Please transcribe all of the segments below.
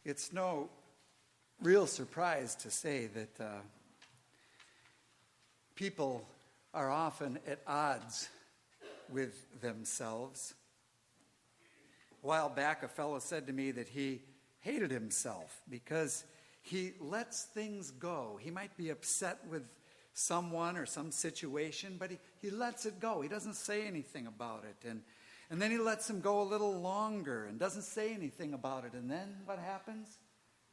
It's no real surprise to say that people are often at odds with themselves. A while back, a fellow said to me that he hated himself because he lets things go. He might be upset with someone or some situation, but he lets it go. He doesn't say anything about it. And then he lets him go a little longer and doesn't say anything about it. And then what happens?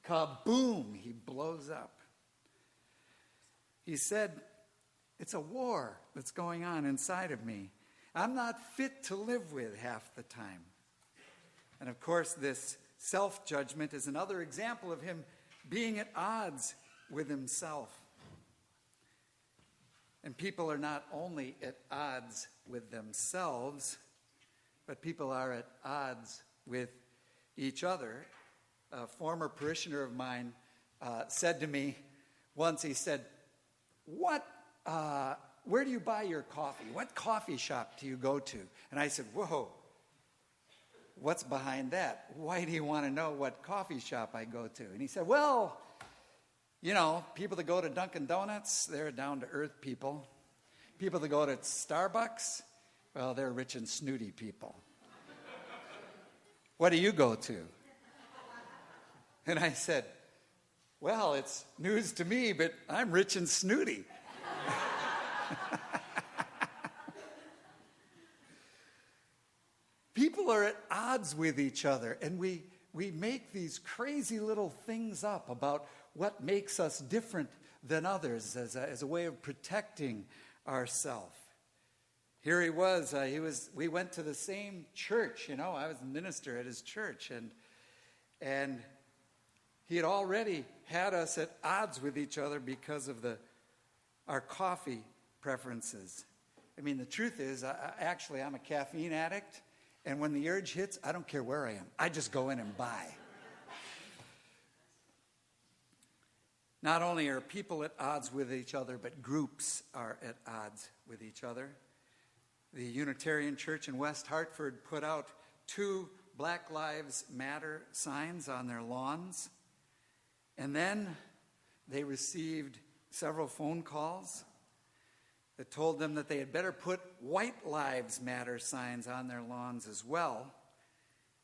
Kaboom! He blows up. He said, "It's a war that's going on inside of me. I'm not fit to live with half the time." And of course, this self-judgment is another example of him being at odds with himself. And people are not only at odds with themselves, but people are at odds with each other. A former parishioner of mine said to me once, he said, where do you buy your coffee? What coffee shop do you go to? And I said, whoa, what's behind that? Why do you want to know what coffee shop I go to? And he said, well, you know, people that go to Dunkin' Donuts, they're down-to-earth people. People that go to Starbucks, well, they're rich and snooty people. What do you go to? And I said, well, it's news to me, but I'm rich and snooty. People are at odds with each other, and we make these crazy little things up about what makes us different than others as a way of protecting ourselves. Here he was, we went to the same church, you know, I was a minister at his church, and he had already had us at odds with each other because of our coffee preferences. I mean, the truth is, I'm a caffeine addict, and when the urge hits, I don't care where I am. I just go in and buy. Not only are people at odds with each other, but groups are at odds with each other. The Unitarian Church in West Hartford put out 2 Black Lives Matter signs on their lawns. And then they received several phone calls that told them that they had better put White Lives Matter signs on their lawns as well.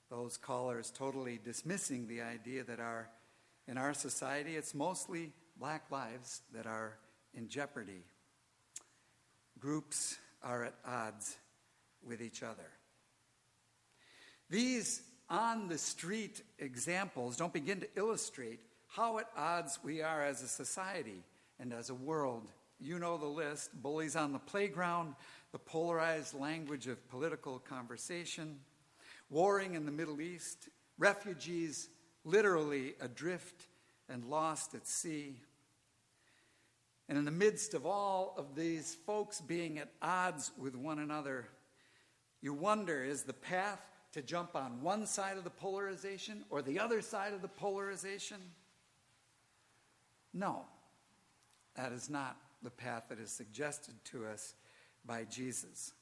Those callers totally dismissing the idea that in our society, it's mostly black lives that are in jeopardy. Groups are at odds with each other. These on-the-street examples don't begin to illustrate how at odds we are as a society and as a world. You know the list: bullies on the playground, the polarized language of political conversation, warring in the Middle East, refugees literally adrift and lost at sea. And in the midst of all of these folks being at odds with one another, you wonder, is the path to jump on one side of the polarization or the other side of the polarization? No, that is not the path that is suggested to us by Jesus.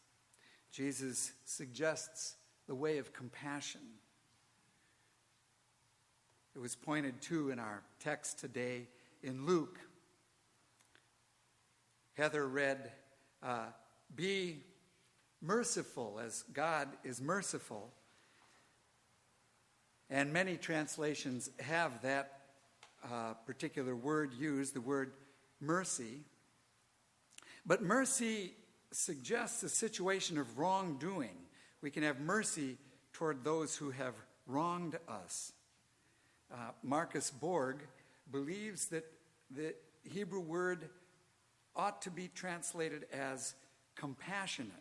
Jesus suggests the way of compassion. It was pointed to in our text today in Luke. Heather read, be merciful as God is merciful. And many translations have that particular word used, the word mercy. But mercy suggests a situation of wrongdoing. We can have mercy toward those who have wronged us. Marcus Borg believes that the Hebrew word ought to be translated as compassionate.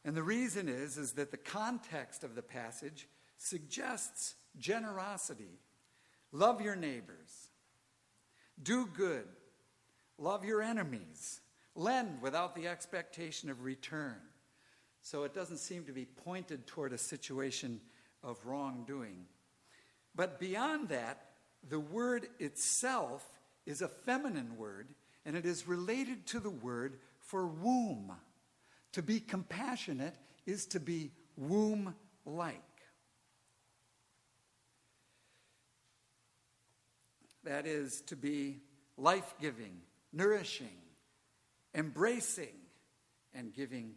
And the reason is that the context of the passage suggests generosity. Love your neighbors. Do good. Love your enemies. Lend without the expectation of return. So it doesn't seem to be pointed toward a situation of wrongdoing. But beyond that, the word itself is a feminine word, and it is related to the word for womb. To be compassionate is to be womb-like. That is to be life-giving, nourishing, embracing, and giving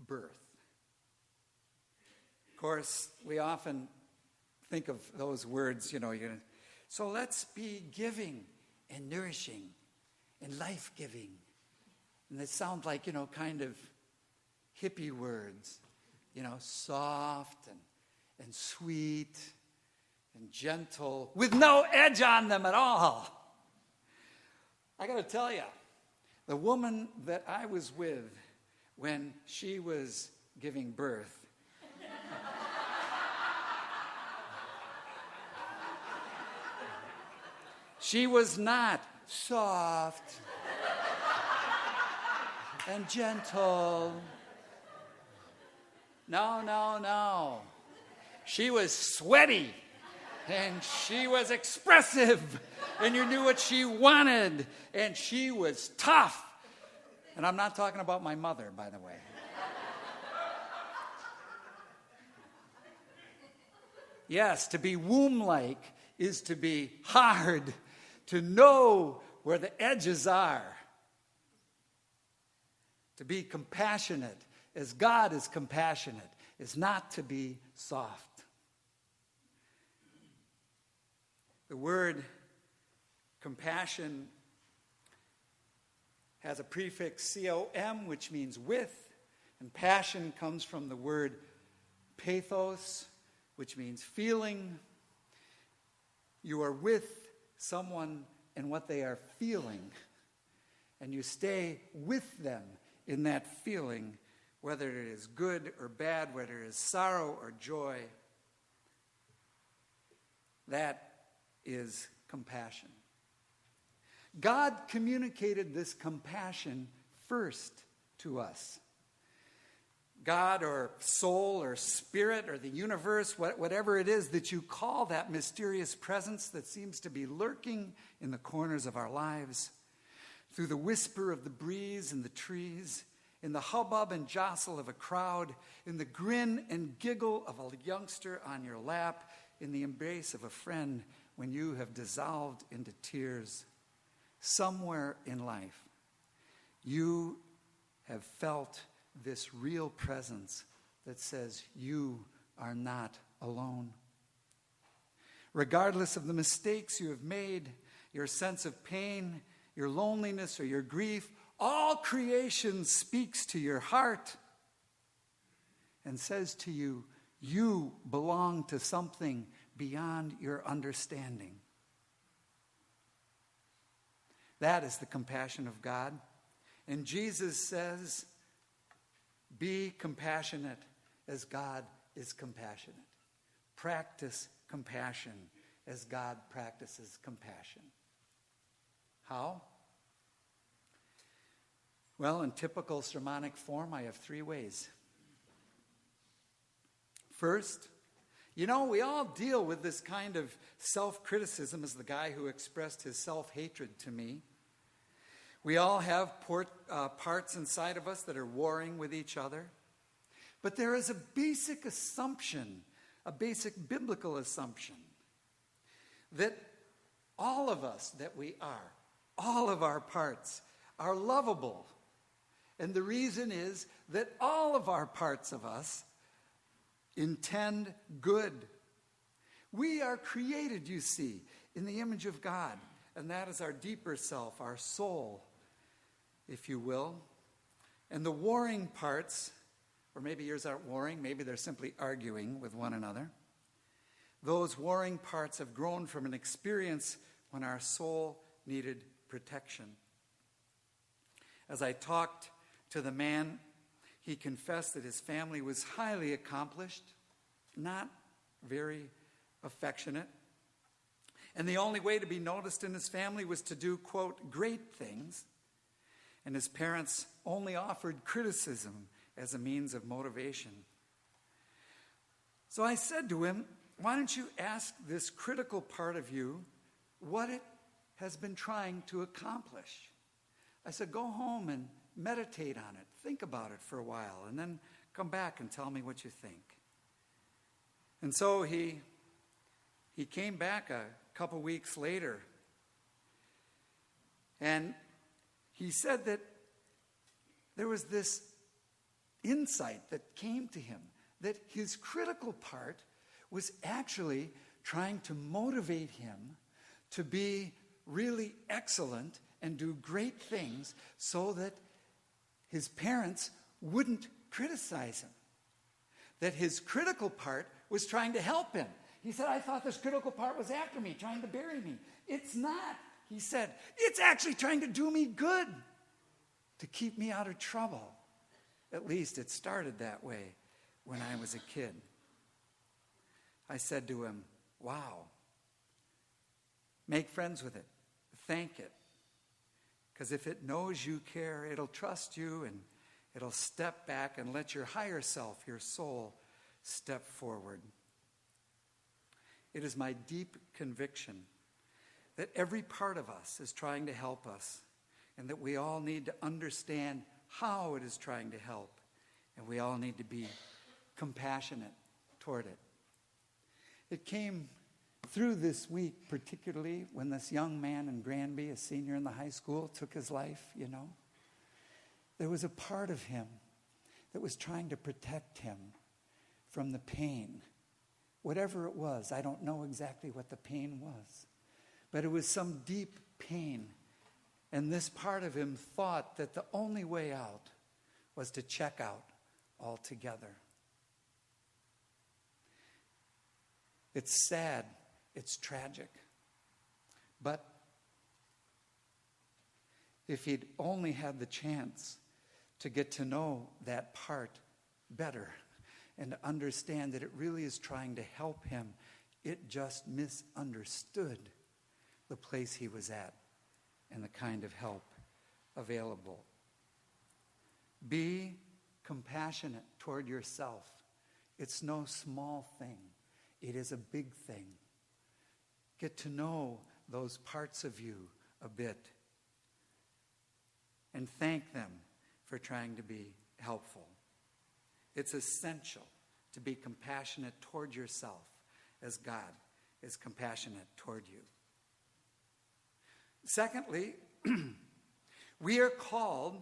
birth. Of course, we often think of those words, so let's be giving and nourishing and life-giving. And they sound like, kind of hippie words, soft and sweet and gentle, with no edge on them at all. I got to tell you, the woman that I was with when she was giving birth, she was not soft and gentle. No. She was sweaty, and she was expressive, and you knew what she wanted, and she was tough. And I'm not talking about my mother, by the way. Yes, to be womb-like is to be hard, to know where the edges are. To be compassionate, as God is compassionate, is not to be soft. The word compassion has a prefix com, which means with, and passion comes from the word pathos, which means feeling. You are with someone and what they are feeling, and you stay with them in that feeling, whether it is good or bad, whether it is sorrow or joy. That is compassion. God communicated this compassion first to us. God or soul or spirit or the universe, whatever it is that you call that mysterious presence that seems to be lurking in the corners of our lives, through the whisper of the breeze in the trees, in the hubbub and jostle of a crowd, in the grin and giggle of a youngster on your lap, in the embrace of a friend when you have dissolved into tears. Somewhere in life, you have felt this real presence that says you are not alone. Regardless of the mistakes you have made, your sense of pain, your loneliness, or your grief, all creation speaks to your heart and says to you, you belong to something beyond your understanding. That is the compassion of God. And Jesus says, be compassionate as God is compassionate. Practice compassion as God practices compassion. How? Well, in typical sermonic form, I have 3 ways. First, we all deal with this kind of self-criticism as the guy who expressed his self-hatred to me. We all have parts inside of us that are warring with each other. But there is a basic assumption, a basic biblical assumption, that all of us that we are, all of our parts, are lovable. And the reason is that all of our parts of us intend good. We are created, you see, in the image of God. And that is our deeper self, our soul, if you will. And the warring parts, or maybe yours aren't warring, maybe they're simply arguing with one another. Those warring parts have grown from an experience when our soul needed protection. As I talked to the man, he confessed that his family was highly accomplished, not very affectionate. And the only way to be noticed in his family was to do, quote, great things. And his parents only offered criticism as a means of motivation. So I said to him, why don't you ask this critical part of you what it has been trying to accomplish? I said, go home and meditate on it. Think about it for a while, and then come back and tell me what you think. And so he came back a couple weeks later. And he said that there was this insight that came to him, that his critical part was actually trying to motivate him to be really excellent and do great things so that his parents wouldn't criticize him. That his critical part was trying to help him. He said, I thought this critical part was after me, trying to bury me. It's not, he said. It's actually trying to do me good, to keep me out of trouble. At least it started that way when I was a kid. I said to him, wow. Make friends with it. Thank it. Because if it knows you care, it'll trust you and it'll step back and let your higher self, your soul, step forward. It is my deep conviction that every part of us is trying to help us, and that we all need to understand how it is trying to help, and we all need to be compassionate toward it. It came through this week, particularly when this young man in Granby, a senior in the high school, took his life, There was a part of him that was trying to protect him from the pain. Whatever it was, I don't know exactly what the pain was. But it was some deep pain. And this part of him thought that the only way out was to check out altogether. It's sad. It's tragic. But if he'd only had the chance to get to know that part better and to understand that it really is trying to help him, it just misunderstood the place he was at and the kind of help available. Be compassionate toward yourself. It's no small thing. It is a big thing. Get to know those parts of you a bit and thank them for trying to be helpful. It's essential to be compassionate toward yourself as God is compassionate toward you. Secondly, we are called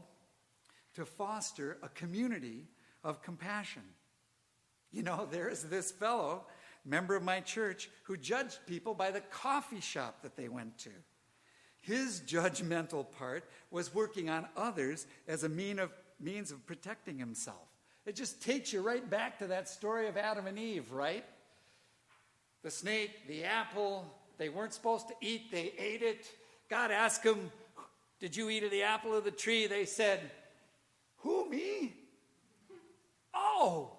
to foster a community of compassion. There's this fellow, member of my church, who judged people by the coffee shop that they went to. His judgmental part was working on others as a means of protecting himself. It just takes you right back to that story of Adam and Eve, right? The snake, the apple, they weren't supposed to eat, they ate it. God asked them, did you eat of the apple of the tree? They said, who, me? Oh,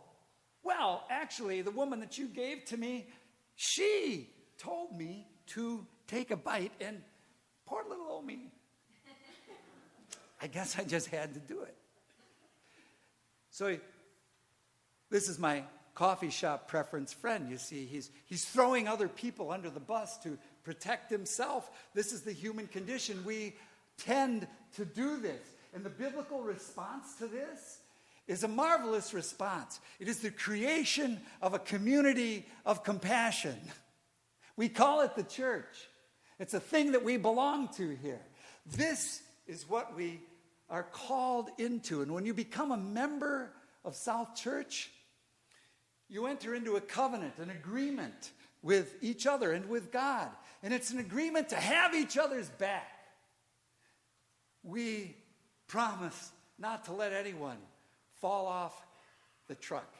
well, actually, the woman that you gave to me, she told me to take a bite, and poor little old me. I guess I just had to do it. So this is my coffee shop preference friend. You see, he's throwing other people under the bus to protect himself. This is the human condition. We tend to do this. And the biblical response to this is a marvelous response. It is the creation of a community of compassion. We call it the church. It's a thing that we belong to here. This is what we are called into. And when you become a member of South Church, you enter into a covenant, an agreement with each other and with God. And it's an agreement to have each other's back. We promise not to let anyone fall off the truck.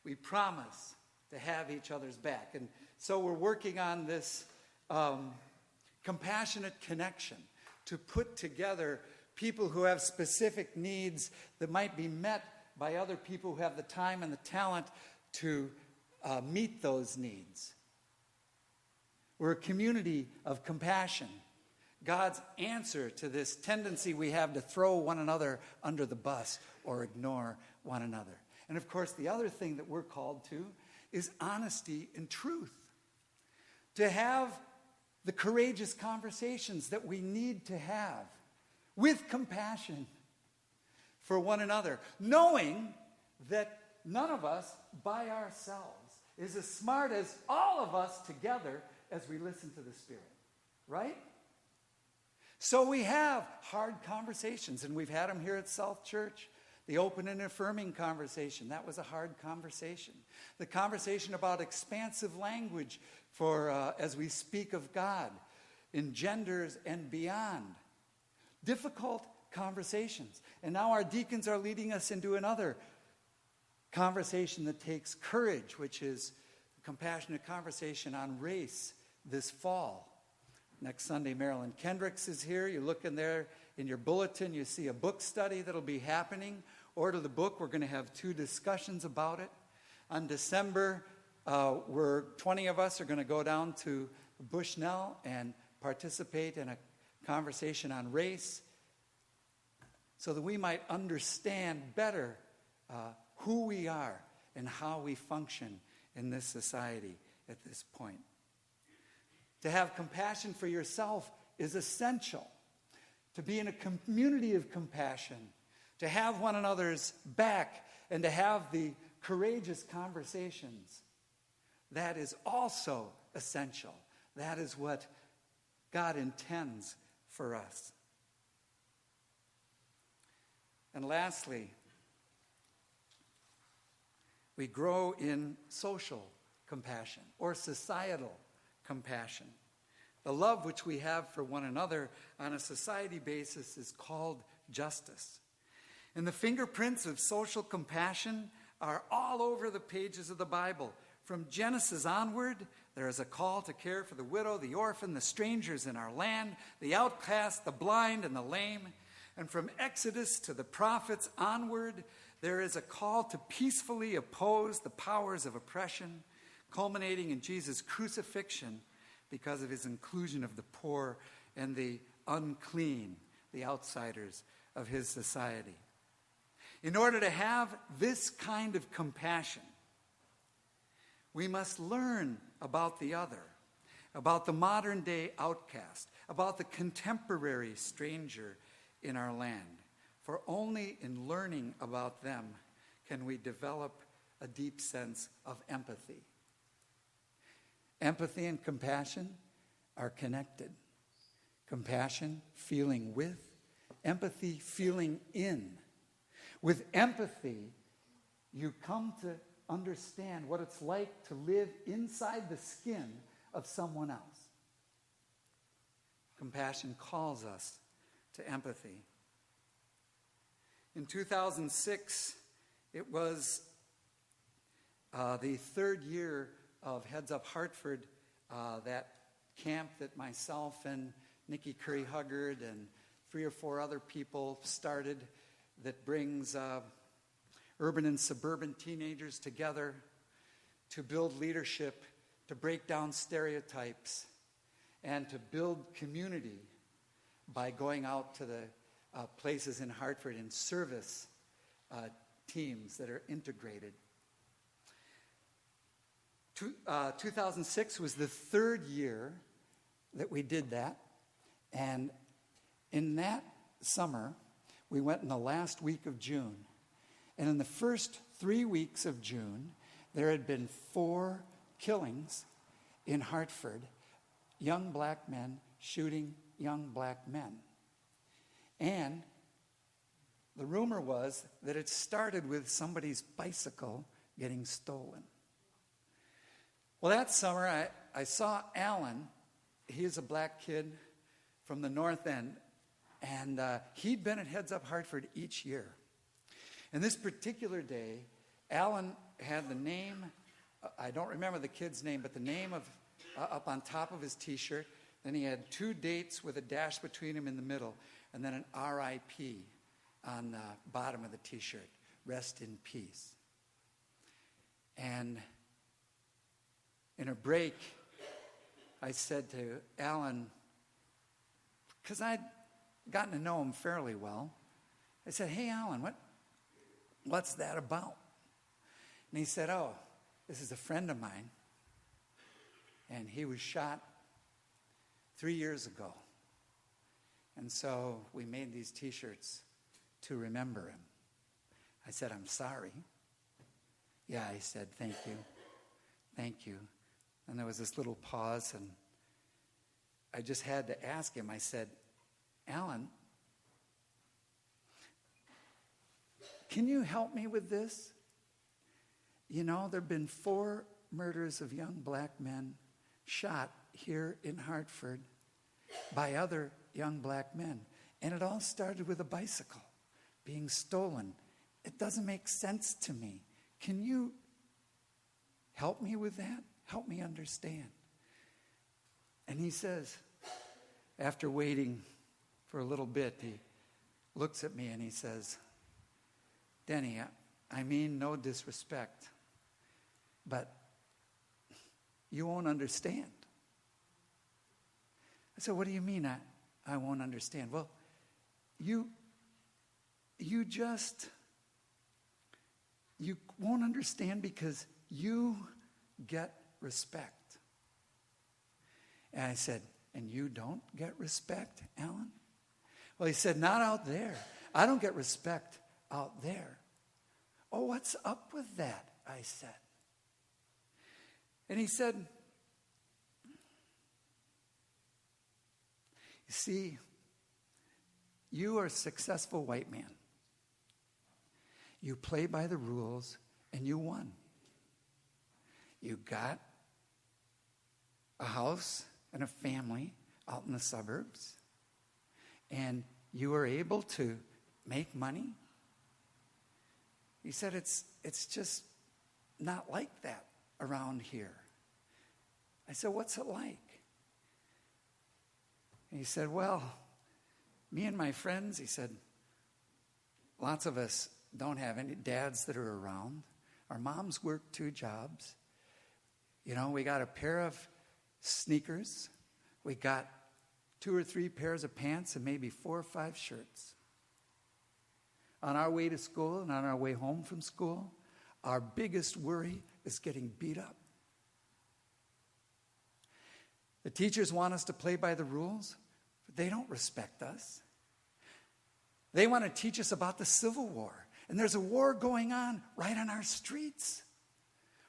We promise to have each other's back. And so we're working on this compassionate connection to put together people who have specific needs that might be met by other people who have the time and the talent to meet those needs. We're a community of compassion. God's answer to this tendency we have to throw one another under the bus or ignore one another. And of course, the other thing that we're called to is honesty and truth. To have the courageous conversations that we need to have with compassion for one another, knowing that none of us by ourselves is as smart as all of us together as we listen to the Spirit, right? So we have hard conversations, and we've had them here at South Church. The open and affirming conversation, that was a hard conversation. The conversation about expansive language for as we speak of God in genders and beyond. Difficult conversations. And now our deacons are leading us into another conversation that takes courage, which is a compassionate conversation on race this fall. Next Sunday, Marilyn Kendricks is here. You look in there in your bulletin, you see a book study that'll be happening. Order the book. We're going to have 2 discussions about it. On December, 20 of us are going to go down to Bushnell and participate in a conversation on race so that we might understand better who we are and how we function in this society at this point. To have compassion for yourself is essential. To be in a community of compassion, to have one another's back, and to have the courageous conversations, that is also essential. That is what God intends for us. And lastly, we grow in social compassion or societal compassion. The love which we have for one another on a society basis is called justice. And the fingerprints of social compassion are all over the pages of the Bible. From Genesis onward, there is a call to care for the widow, the orphan, the strangers in our land, the outcast, the blind, and the lame. And from Exodus to the prophets onward, there is a call to peacefully oppose the powers of oppression, culminating in Jesus' crucifixion because of his inclusion of the poor and the unclean, the outsiders of his society. In order to have this kind of compassion, we must learn about the other, about the modern day outcast, about the contemporary stranger in our land. For only in learning about them can we develop a deep sense of empathy. Empathy and compassion are connected. Compassion, feeling with. Empathy, feeling in. With empathy, you come to understand what it's like to live inside the skin of someone else. Compassion calls us to empathy. In 2006, it was the 3rd year of Heads Up Hartford, that camp that myself and Nikki Curry-Huggard and 3 or 4 other people started that brings urban and suburban teenagers together to build leadership, to break down stereotypes, and to build community by going out to the places in Hartford in service teams that are integrated. 2006 was the 3rd year that we did that, and in that summer, we went in the last week of June. And in the first 3 weeks of June, there had been 4 killings in Hartford, young black men shooting young black men. And the rumor was that it started with somebody's bicycle getting stolen. Well, that summer, I saw Alan. He's a black kid from the North End. And he'd been at Heads Up Hartford each year. And this particular day, Alan had the name, I don't remember the kid's name, but the name of up on top of his T-shirt. Then he had 2 dates with a dash between them in the middle, and then an R.I.P. on the bottom of the T-shirt. Rest in peace. And in a break, I said to Alan, because I'd gotten to know him fairly well, I said, "Hey, Alan, what's that about?" And he said, "Oh, this is a friend of mine, and he was shot 3 years ago. And so we made these T-shirts to remember him." I said, "I'm sorry." "Yeah," he said, "thank you. Thank you. And there was this little pause, and I just had to ask him. I said, Alan, can you help me with this? You know, there have been 4 murders of young black men shot here in Hartford by other young black men. And it all started with a bicycle being stolen. It doesn't make sense to me. Can you help me with that? Help me understand. And he says, after waiting for a little bit, he looks at me and he says, Denny, I mean no disrespect, but you won't understand. I said, what do you mean I won't understand? Well, you won't understand because you get respect. And I said, and you don't get respect, Alan? Well, he said, not out there. I don't get respect out there. Oh, what's up with that? I said. And he said, you see, you are a successful white man. You play by the rules, and you won. You got a house and a family out in the suburbs, and you were able to make money. He said, it's just not like that around here. I said, what's it like? And he said, well, me and my friends, he said, lots of us don't have any dads that are around. Our moms work 2 jobs. You know, we got a pair of sneakers. We got 2 or 3 pairs of pants and maybe 4 or 5 shirts. On our way to school and on our way home from school, our biggest worry is getting beat up. The teachers want us to play by the rules, but they don't respect us. They want to teach us about the Civil War, and there's a war going on right on our streets.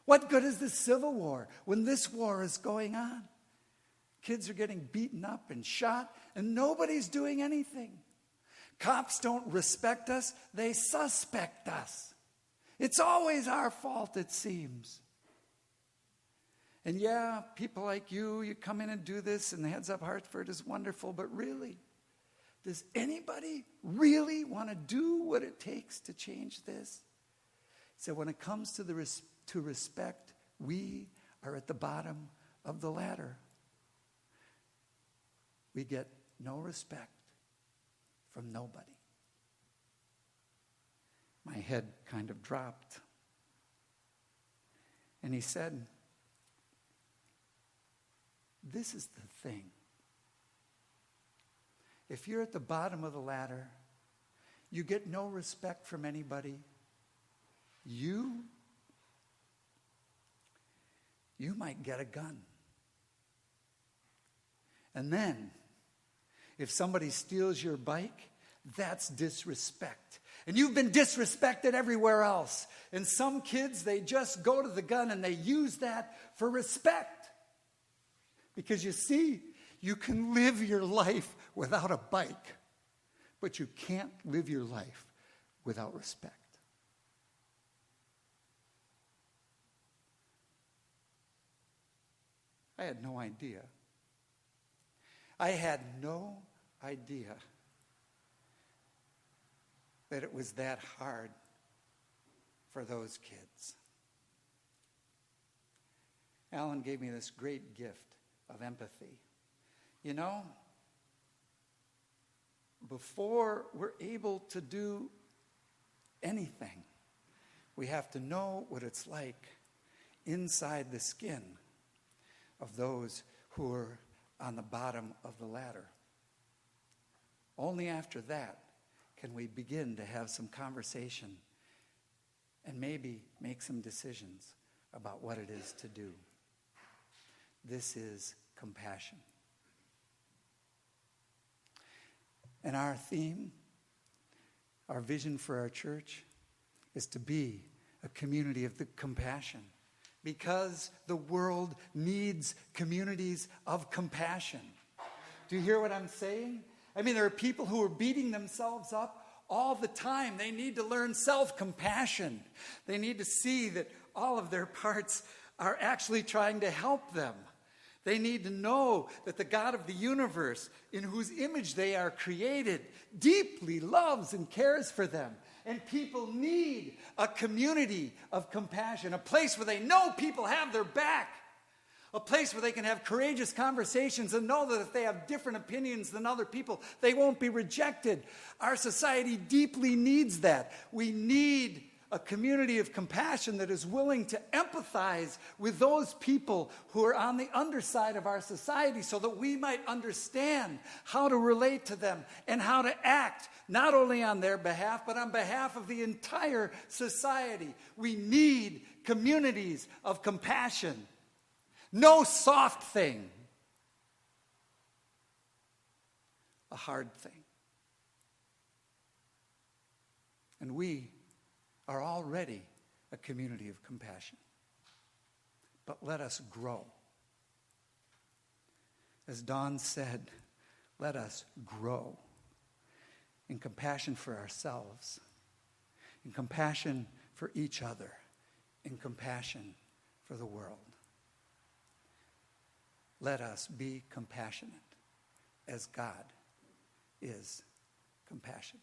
What good is the Civil War when this war is going on? Kids are getting beaten up and shot, and nobody's doing anything. Cops don't respect us, they suspect us. It's always our fault, it seems. And yeah, people like you come in and do this, and the Heads Up Hartford is wonderful, but really, does anybody really want to do what it takes to change this? So when it comes to respect, we are at the bottom of the ladder. We get no respect from nobody. My head kind of dropped. And he said, this is the thing. If you're at the bottom of the ladder, you get no respect from anybody. You might get a gun. And then, if somebody steals your bike, that's disrespect. And you've been disrespected everywhere else. And some kids, they just go to the gun and they use that for respect. Because you see, you can live your life without a bike, but you can't live your life without respect. I had no idea. I had no idea that it was that hard for those kids. Alan gave me this great gift of empathy. You know, before we're able to do anything, we have to know what it's like inside the skin of those who are on the bottom of the ladder. Only after that can we begin to have some conversation and maybe make some decisions about what it is to do. This is compassion. And our theme, our vision for our church, is to be a community of the compassion, Because the world needs communities of compassion. Do you hear what I'm saying? I mean, there are people who are beating themselves up all the time. They need to learn self-compassion. They need to see that all of their parts are actually trying to help them. They need to know that the God of the universe, in whose image they are created, deeply loves and cares for them. And people need a community of compassion, a place where they know people have their back, a place where they can have courageous conversations and know that if they have different opinions than other people, they won't be rejected. Our society deeply needs that. We need a community of compassion that is willing to empathize with those people who are on the underside of our society so that we might understand how to relate to them and how to act, not only on their behalf, but on behalf of the entire society. We need communities of compassion. No soft thing. A hard thing. And we are already a community of compassion. But let us grow. As Don said, let us grow in compassion for ourselves, in compassion for each other, in compassion for the world. Let us be compassionate as God is compassionate.